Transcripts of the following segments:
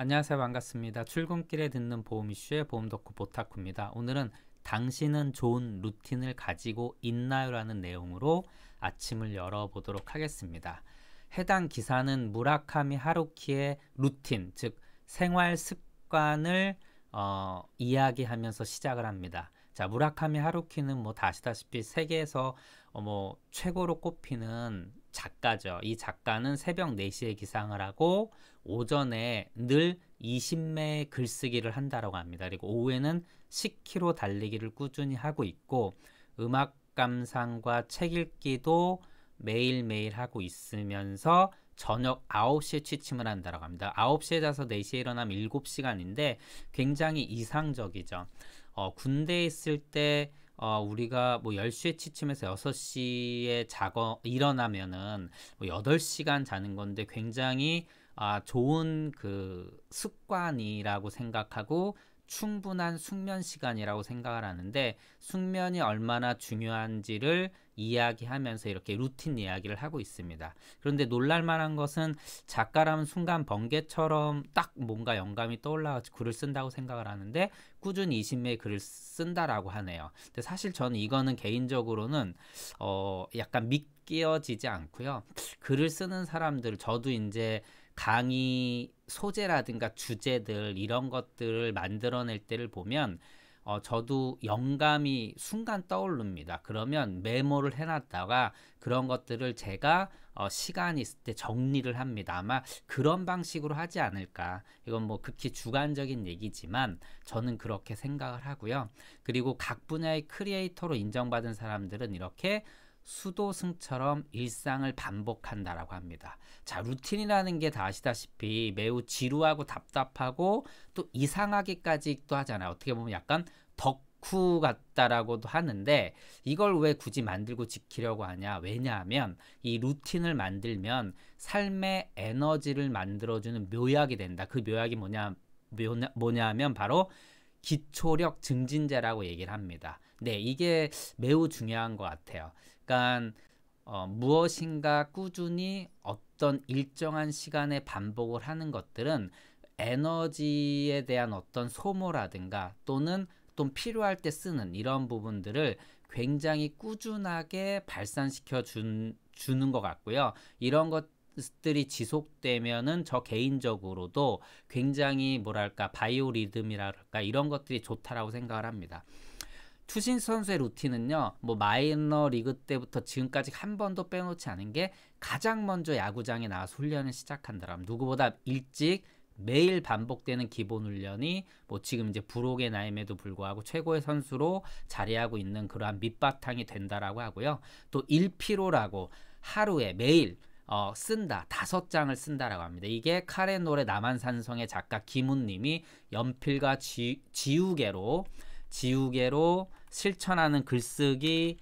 안녕하세요. 반갑습니다. 출근길에 듣는 보험 이슈의 보험 덕후 보타쿠입니다. 오늘은 당신은 좋은 루틴을 가지고 있나요? 라는 내용으로 아침을 열어보도록 하겠습니다. 해당 기사는 무라카미 하루키의 루틴, 즉 생활 습관을 이야기하면서 시작을 합니다. 자, 무라카미 하루키는 뭐 다 아시다시피 세계에서 최고로 꼽히는 작가죠. 이 작가는 새벽 4시에 기상을 하고 오전에 늘 20매의 글쓰기를 한다고 합니다. 그리고 오후에는 10km 달리기를 꾸준히 하고 있고 음악 감상과 책 읽기도 매일매일 하고 있으면서 저녁 9시에 취침을 한다고 합니다. 9시에 자서 4시에 일어나면 7시간인데 굉장히 이상적이죠. 군대에 있을 때 우리가 뭐 10시에 취침해서 6시에 일어나면은 뭐 8시간 자는 건데 굉장히 좋은 그 습관이라고 생각하고 충분한 숙면 시간이라고 생각을 하는데 숙면이 얼마나 중요한지를 이야기하면서 이렇게 루틴 이야기를 하고 있습니다. 그런데 놀랄만한 것은 작가라면 순간 번개처럼 딱 뭔가 영감이 떠올라서 글을 쓴다고 생각을 하는데 꾸준히 20매의 글을 쓴다라고 하네요. 근데 사실 저는 이거는 개인적으로는 약간 믿겨지지 않고요. 글을 쓰는 사람들, 저도 이제 강의 소재라든가 주제들 이런 것들을 만들어낼 때를 보면 저도 영감이 순간 떠오릅니다. 그러면 메모를 해놨다가 그런 것들을 제가 시간이 있을 때 정리를 합니다. 아마 그런 방식으로 하지 않을까. 이건 뭐 극히 주관적인 얘기지만 저는 그렇게 생각을 하고요. 그리고 각 분야의 크리에이터로 인정받은 사람들은 이렇게 수도승처럼 일상을 반복한다라고 합니다. 자, 루틴이라는 게 다 아시다시피 매우 지루하고 답답하고 또 이상하기까지도 하잖아요. 어떻게 보면 약간 덕후 같다라고도 하는데 이걸 왜 굳이 만들고 지키려고 하냐? 왜냐하면 이 루틴을 만들면 삶의 에너지를 만들어주는 묘약이 된다. 그 묘약이 뭐냐면 바로 기초력 증진제라고 얘기를 합니다. 네, 이게 매우 중요한 것 같아요. 그러니까 무엇인가 꾸준히 어떤 일정한 시간에 반복을 하는 것들은 에너지에 대한 어떤 소모라든가 또는 또 필요할 때 쓰는 이런 부분들을 굉장히 꾸준하게 발산시켜 주는 것 같고요. 이런 것들이 지속되면은 저 개인적으로도 굉장히 뭐랄까 바이오리듬이랄까 이런 것들이 좋다라고 생각을 합니다. 추신 선수의 루틴은요, 뭐 마이너 리그 때부터 지금까지 한 번도 빼놓지 않은 게 가장 먼저 야구장에 나와서 훈련을 시작한다면 누구보다 일찍 매일 반복되는 기본 훈련이 뭐 지금 이제 부록의 나임에도 불구하고 최고의 선수로 자리하고 있는 그러한 밑바탕이 된다라고 하고요. 또 1피로라고 하루에 매일 쓴다. 5장을 쓴다라고 합니다. 이게 칼의 노래 남한산성의 작가 김훈님이 연필과 지우개로 실천하는 글쓰기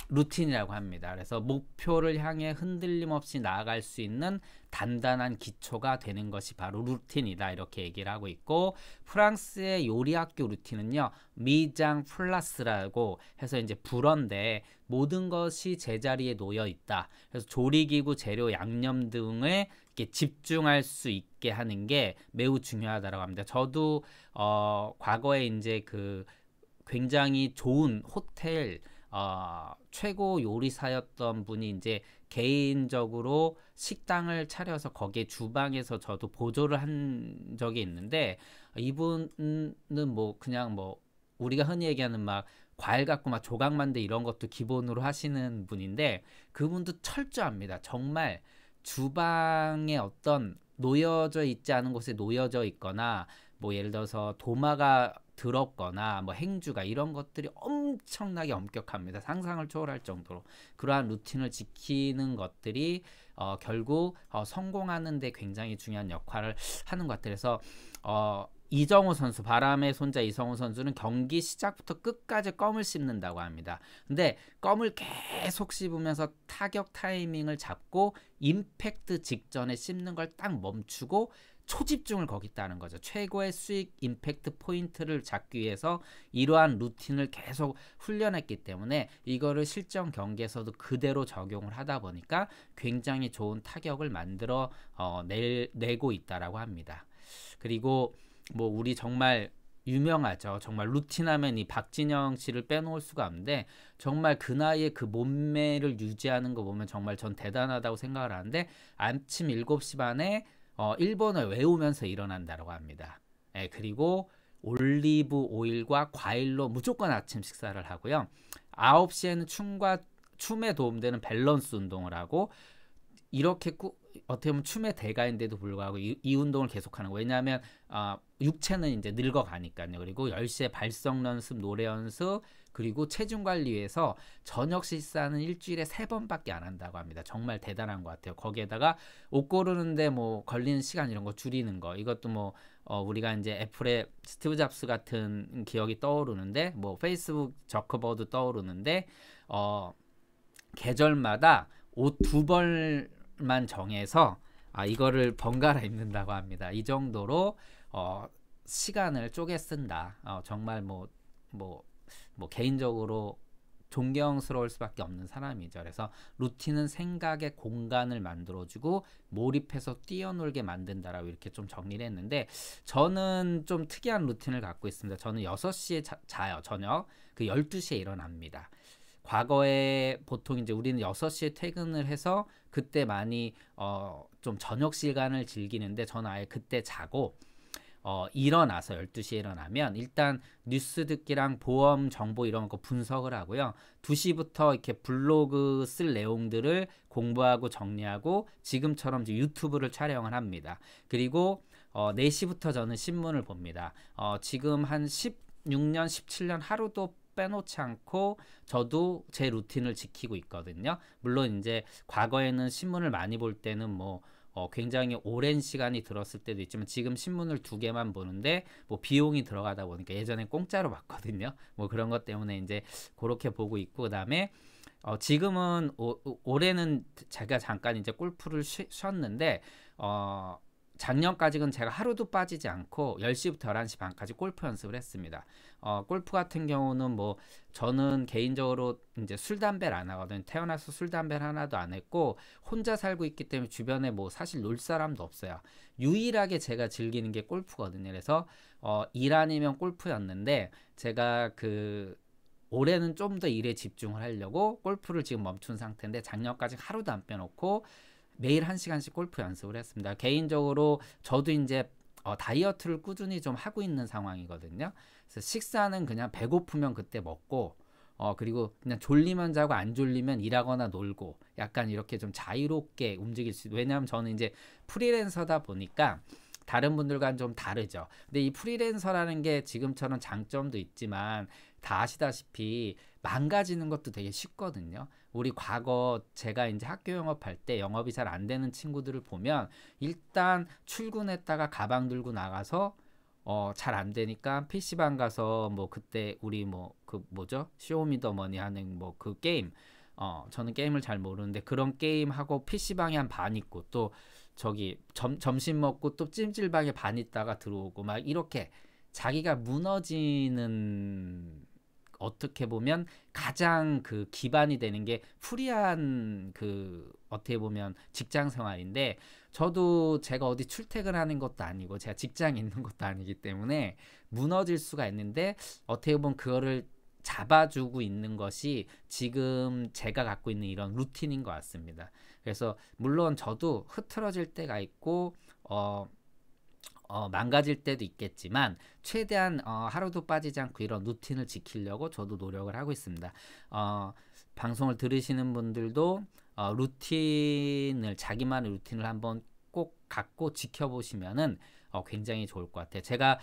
루틴이라고 합니다. 그래서 목표를 향해 흔들림 없이 나아갈 수 있는 단단한 기초가 되는 것이 바로 루틴이다 이렇게 얘기를 하고 있고 프랑스의 요리학교 루틴은요 미장 플라스라고 해서 이제 불어인데 모든 것이 제자리에 놓여 있다. 그래서 조리기구, 재료, 양념 등에 이렇게 집중할 수 있게 하는 게 매우 중요하다고 합니다. 저도 과거에 이제 그 굉장히 좋은 호텔 최고 요리사였던 분이 이제 개인적으로 식당을 차려서 거기에 주방에서 저도 보조를 한 적이 있는데 이분은 뭐 그냥 뭐 우리가 흔히 얘기하는 막 과일 갖고 막 조각 만들 이런 것도 기본으로 하시는 분인데 그분도 철저합니다. 정말 주방에 어떤 놓여져 있지 않은 곳에 놓여져 있거나 뭐 예를 들어서 도마가 더럽거나 뭐 행주가 이런 것들이 엄청나게 엄격합니다. 상상을 초월할 정도로 그러한 루틴을 지키는 것들이 결국 성공하는 데 굉장히 중요한 역할을 하는 것 같아요. 그래서 이정우 선수, 바람의 손자 이정우 선수는 경기 시작부터 끝까지 껌을 씹는다고 합니다. 근데 껌을 계속 씹으면서 타격 타이밍을 잡고 임팩트 직전에 씹는 걸 딱 멈추고 초집중을 거기다는 거죠. 최고의 수익 임팩트 포인트를 잡기 위해서 이러한 루틴을 계속 훈련했기 때문에 이거를 실전 경기에서도 그대로 적용을 하다 보니까 굉장히 좋은 타격을 만들어 내고 있다라고 합니다. 그리고 뭐 우리 정말 유명하죠. 정말 루틴하면 이 박진영 씨를 빼놓을 수가 없는데 정말 그 나이에 그 몸매를 유지하는 거 보면 정말 전 대단하다고 생각을 하는데 아침 7시 반에 일본을 외우면서 일어난다고 합니다. 예, 그리고 올리브 오일과 과일로 무조건 아침 식사를 하고요. 9시에는 춤에 도움되는 밸런스 운동을 하고 이렇게 어떻게 보면 춤의 대가인데도 불구하고 이 운동을 계속하는 거예요. 왜냐하면 육체는 이제 늙어가니까요. 그리고 10시에 발성 연습, 노래 연습, 그리고 체중 관리 위해서 저녁 식사는 일주일에 3번밖에 안 한다고 합니다. 정말 대단한 것 같아요. 거기에다가 옷 고르는데 뭐 걸리는 시간 이런 거 줄이는 거, 이것도 뭐 우리가 이제 애플의 스티브 잡스 같은 기억이 떠오르는데, 뭐 페이스북 저커버도 떠오르는데, 계절마다 옷 2벌만 정해서 이거를 번갈아 입는다고 합니다. 이 정도로 시간을 쪼개 쓴다. 정말 뭐 개인적으로 존경스러울 수밖에 없는 사람이죠. 그래서 루틴은 생각의 공간을 만들어주고 몰입해서 뛰어놀게 만든다라고 이렇게 좀 정리를 했는데, 저는 좀 특이한 루틴을 갖고 있습니다. 저는 6시에 자요. 저녁. 그 12시에 일어납니다. 과거에 보통 이제 우리는 6시에 퇴근을 해서 그때 많이 좀 저녁 시간을 즐기는데, 저는 아예 그때 자고 일어나서 12시에 일어나면 일단 뉴스 듣기랑 보험 정보 이런 거 분석을 하고요. 2시부터 이렇게 블로그 쓸 내용들을 공부하고 정리하고 지금처럼 이제 유튜브를 촬영을 합니다. 그리고 4시부터 저는 신문을 봅니다. 지금 한 16년, 17년 하루도 빼놓지 않고 저도 제 루틴을 지키고 있거든요. 물론 이제 과거에는 신문을 많이 볼 때는 뭐 굉장히 오랜 시간이 들었을 때도 있지만 지금 신문을 2개만 보는데 뭐 비용이 들어가다 보니까, 예전에 공짜로 봤거든요. 뭐 그런 것 때문에 이제 그렇게 보고 있고, 그다음에 지금은 올해는 제가 잠깐 이제 골프를 쉬었는데 작년까지는 제가 하루도 빠지지 않고 10시부터 11시 반까지 골프 연습을 했습니다. 골프 같은 경우는 뭐 저는 개인적으로 이제 술 담배를 안 하거든요. 태어나서 술 담배를 하나도 안 했고 혼자 살고 있기 때문에 주변에 뭐 사실 놀 사람도 없어요. 유일하게 제가 즐기는 게 골프거든요. 그래서 일 아니면 골프였는데 제가 올해는 좀 더 일에 집중을 하려고 골프를 지금 멈춘 상태인데, 작년까지 하루도 안 빼놓고 매일 1시간씩 골프 연습을 했습니다. 개인적으로 저도 이제 다이어트를 꾸준히 좀 하고 있는 상황이거든요. 그래서 식사는 그냥 배고프면 그때 먹고 그리고 그냥 졸리면 자고 안 졸리면 일하거나 놀고, 약간 이렇게 좀 자유롭게 움직일 수 있어요. 왜냐하면 저는 이제 프리랜서다 보니까 다른 분들과는 좀 다르죠. 근데 이 프리랜서라는 게 지금처럼 장점도 있지만 다 아시다시피 망가지는 것도 되게 쉽거든요. 우리 과거 제가 이제 학교 영업할 때 영업이 잘 안 되는 친구들을 보면 일단 출근했다가 가방 들고 나가서 잘 안 되니까 PC방 가서 뭐 그때 우리 뭐 그 뭐죠? 쇼미더머니 하는 뭐 그 게임, 저는 게임을 잘 모르는데 그런 게임 하고 PC방에 한 반 있고, 또 저기 점심 먹고 또 찜질방에 반 있다가 들어오고, 막 이렇게 자기가 무너지는, 어떻게 보면 가장 그 기반이 되는 게 프리한 어떻게 보면 직장 생활인데, 저도 제가 어디 출퇴근하는 것도 아니고 제가 직장에 있는 것도 아니기 때문에 무너질 수가 있는데, 어떻게 보면 그거를 잡아주고 있는 것이 지금 제가 갖고 있는 이런 루틴인 것 같습니다. 그래서 물론 저도 흐트러질 때가 있고 망가질 때도 있겠지만 최대한 하루도 빠지지 않고 이런 루틴을 지키려고 저도 노력을 하고 있습니다. 방송을 들으시는 분들도 자기만의 루틴을 한번 꼭 갖고 지켜보시면은 굉장히 좋을 것 같아요. 제가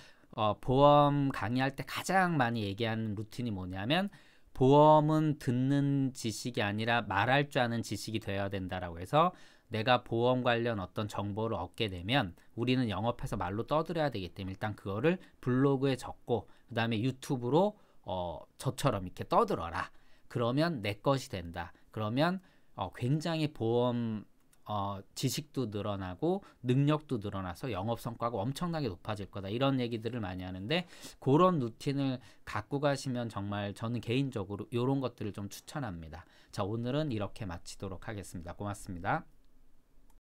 보험 강의할 때 가장 많이 얘기하는 루틴이 뭐냐면, 보험은 듣는 지식이 아니라 말할 줄 아는 지식이 되어야 된다라고 해서 내가 보험 관련 어떤 정보를 얻게 되면 우리는 영업해서 말로 떠들어야 되기 때문에 일단 그거를 블로그에 적고 그 다음에 유튜브로 저처럼 이렇게 떠들어라. 그러면 내 것이 된다. 그러면 굉장히 보험 지식도 늘어나고 능력도 늘어나서 영업 성과가 엄청나게 높아질 거다. 이런 얘기들을 많이 하는데 그런 루틴을 갖고 가시면 정말 저는 개인적으로 이런 것들을 좀 추천합니다. 자, 오늘은 이렇게 마치도록 하겠습니다. 고맙습니다.